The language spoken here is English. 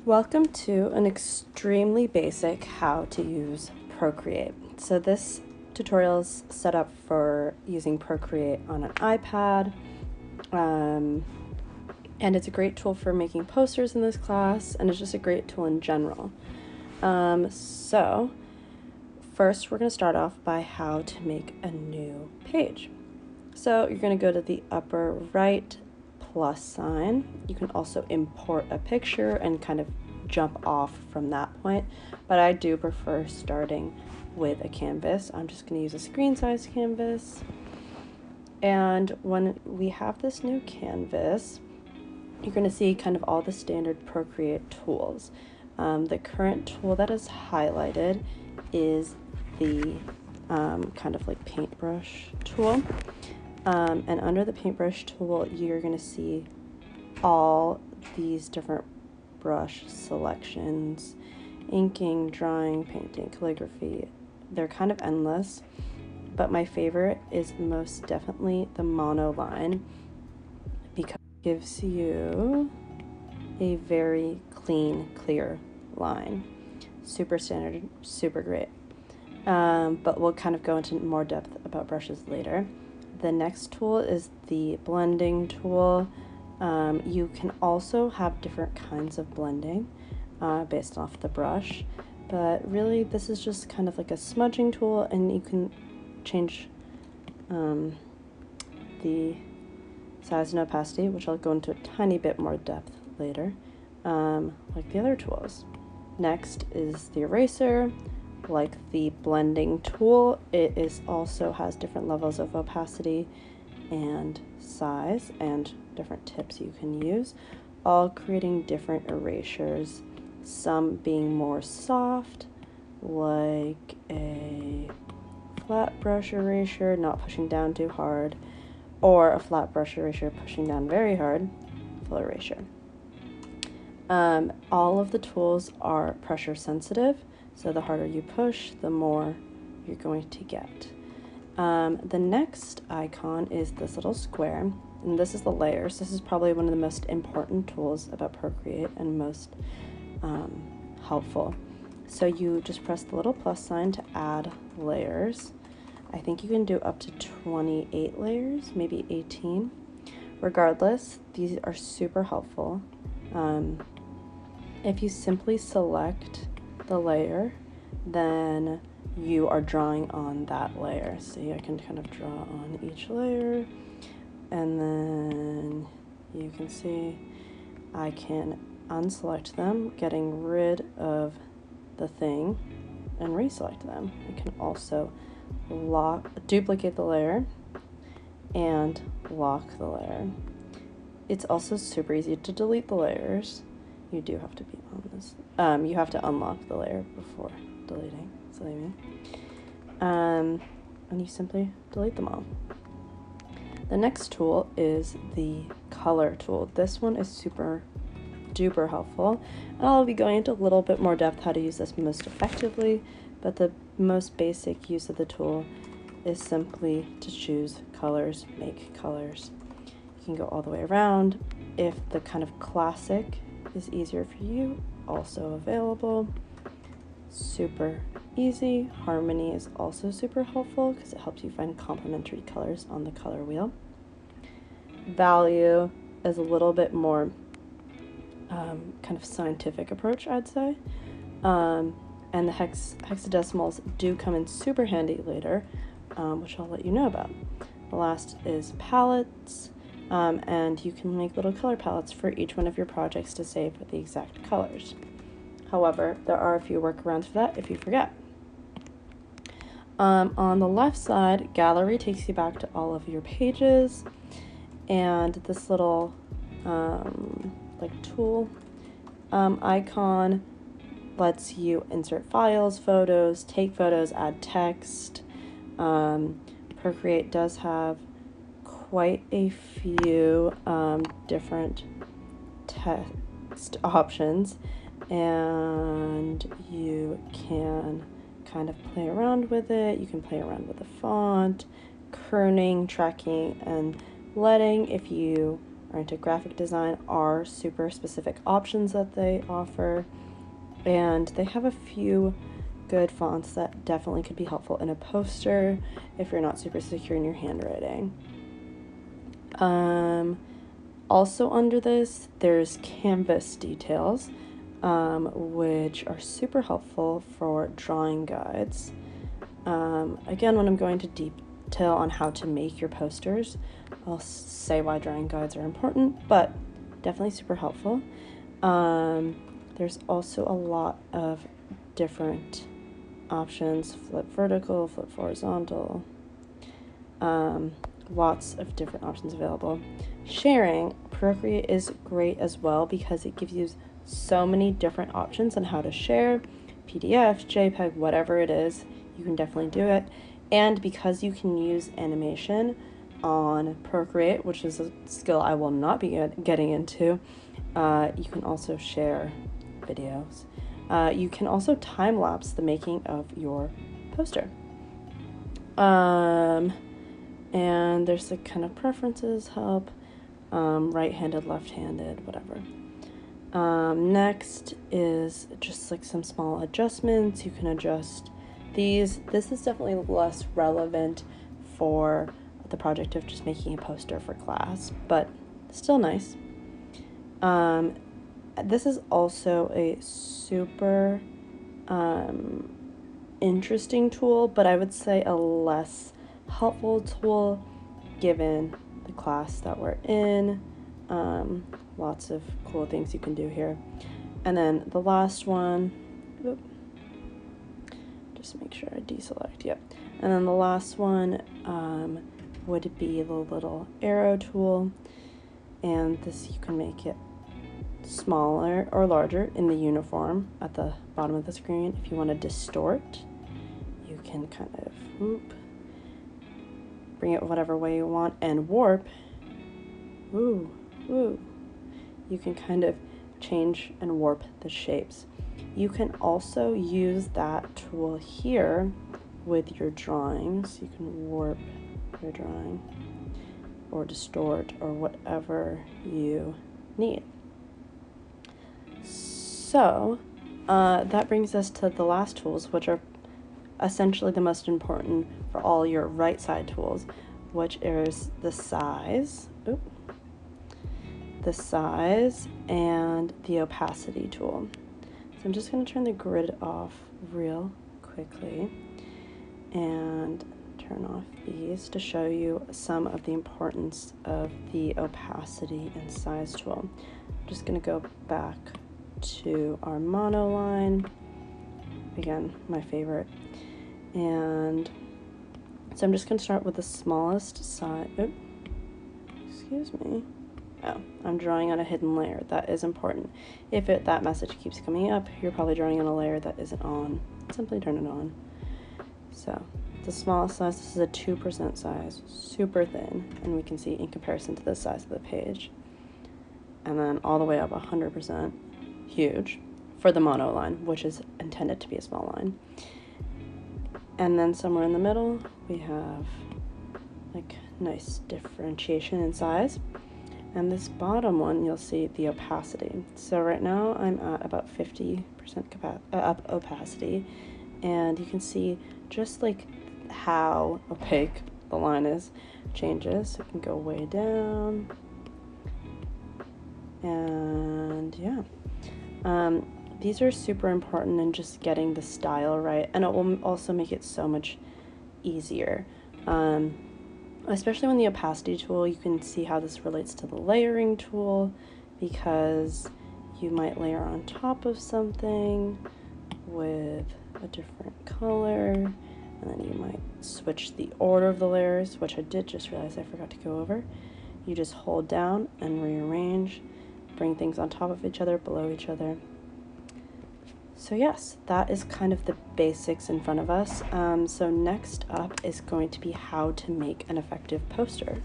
Welcome to an extremely basic how to use Procreate. So this tutorial is set up for using Procreate on an iPad, and it's a great tool for making posters in this class, and it's just a great tool in general. So first we're going to start off by how to make a new page. So you're going to go to the upper right plus sign. You can also import a picture and kind of jump off from that point, but I do prefer starting with a canvas. I'm just going to use a screen size canvas, and when we have this new canvas, you're going to see kind of all the standard Procreate tools. The current tool that is highlighted is the kind of like paintbrush tool. And under the paintbrush tool, you're going to see all these different brush selections: inking, drawing, painting, calligraphy. They're kind of endless, but my favorite is most definitely the monoline because it gives you a very clean, clear line. Super standard, super great. But we'll kind of go into more depth about brushes later. The next tool is the blending tool. You can also have different kinds of blending based off the brush, but really this is just kind of like a smudging tool, and you can change the size and opacity, which I'll go into a tiny bit more depth later, like the other tools. Next is the eraser. Like the blending tool, it is also has different levels of opacity and size and different tips you can use, all creating different erasures, some being more soft, like a flat brush erasure, not pushing down too hard, or a flat brush erasure pushing down very hard, full erasure. All of the tools are pressure sensitive, so the harder you push, the more you're going to get. The next icon is this little square, and this is the layers. This is probably one of the most important tools about Procreate and most helpful. So you just press the little plus sign to add layers. I think you can do up to 28 layers, maybe 18. Regardless, these are super helpful. If you simply select the layer, then you are drawing on that layer. See, I can kind of draw on each layer, and then you can see I can unselect them, getting rid of the thing, and reselect them. I can also duplicate the layer and lock the layer. It's also super easy to delete the layers. You do have to be on this. You have to unlock the layer before deleting, silly me. And you simply delete them all. The next tool is the color tool. This one is super duper helpful, and I'll be going into a little bit more depth how to use this most effectively, but the most basic use of the tool is simply to choose colors, make colors. You can go all the way around. If the kind of classic is easier for you, also available. Super easy. Harmony is also super helpful because it helps you find complementary colors on the color wheel. Value is a little bit more kind of scientific approach, I'd say. And the hexadecimals do come in super handy later, which I'll let you know about. The last is palettes. And you can make little color palettes for each one of your projects to save the exact colors. However, there are a few workarounds for that if you forget. On the left side, gallery takes you back to all of your pages, and this little like tool icon lets you insert files, photos, take photos, add text. Procreate does have quite a few different text options, and you can kind of play around with it. You can play around with the font, kerning, tracking, and leading if you are into graphic design are super specific options that they offer, and they have a few good fonts that definitely could be helpful in a poster if you're not super secure in your handwriting. Also under this, there's canvas details, which are super helpful for drawing guides. Again, when I'm going to detail on how to make your posters, I'll say why drawing guides are important, but definitely super helpful. There's also a lot of different options: flip vertical, flip horizontal, lots of different options available. Sharing, Procreate is great as well because it gives you so many different options on how to share, PDF, JPEG, whatever it is, you can definitely do it. And because you can use animation on Procreate, which is a skill I will not be getting into, you can also share videos. You can also time-lapse the making of your poster. And there's the kind of preferences help, right-handed, left-handed, whatever. Next is just like some small adjustments. You can adjust these. This is definitely less relevant for the project of just making a poster for class, but still nice. This is also a super interesting tool, but I would say a less helpful tool given the class that we're in. Lots of cool things you can do here. And then the last one, just make sure I deselect, yep. And then the last one would be the little arrow tool, and this you can make it smaller or larger in the uniform at the bottom of the screen. If you want to distort, you can kind of bring it whatever way you want, and warp, you can kind of change and warp the shapes. You can also use that tool here with your drawings. You can warp your drawing or distort or whatever you need. So that brings us to the last tools, which are essentially the most important for all your right side tools, which is the size, and the opacity tool. So I'm just going to turn the grid off real quickly and turn off these to show you some of the importance of the opacity and size tool. I'm just going to go back to our monoline, again, my favorite. And so I'm just going to start with the smallest size. Excuse me. Oh, I'm drawing on a hidden layer. That is important. If that message keeps coming up, you're probably drawing on a layer that isn't on. Simply turn it on. So the smallest size, this is a 2% size, super thin, and we can see in comparison to the size of the page. And then all the way up 100%, huge, for the mono line, which is intended to be a small line. And then somewhere in the middle, we have like nice differentiation in size. And this bottom one, you'll see the opacity. So right now I'm at about 50% opacity, and you can see just like how opaque the line is changes. So it can go way down, and yeah. These are super important in just getting the style right, and it will also make it so much easier. Especially when the opacity tool, you can see how this relates to the layering tool, because you might layer on top of something with a different color, and then you might switch the order of the layers, which I did just realize I forgot to go over. You just hold down and rearrange, bring things on top of each other, below each other. So yes, that is kind of the basics in front of us. So next up is going to be how to make an effective poster.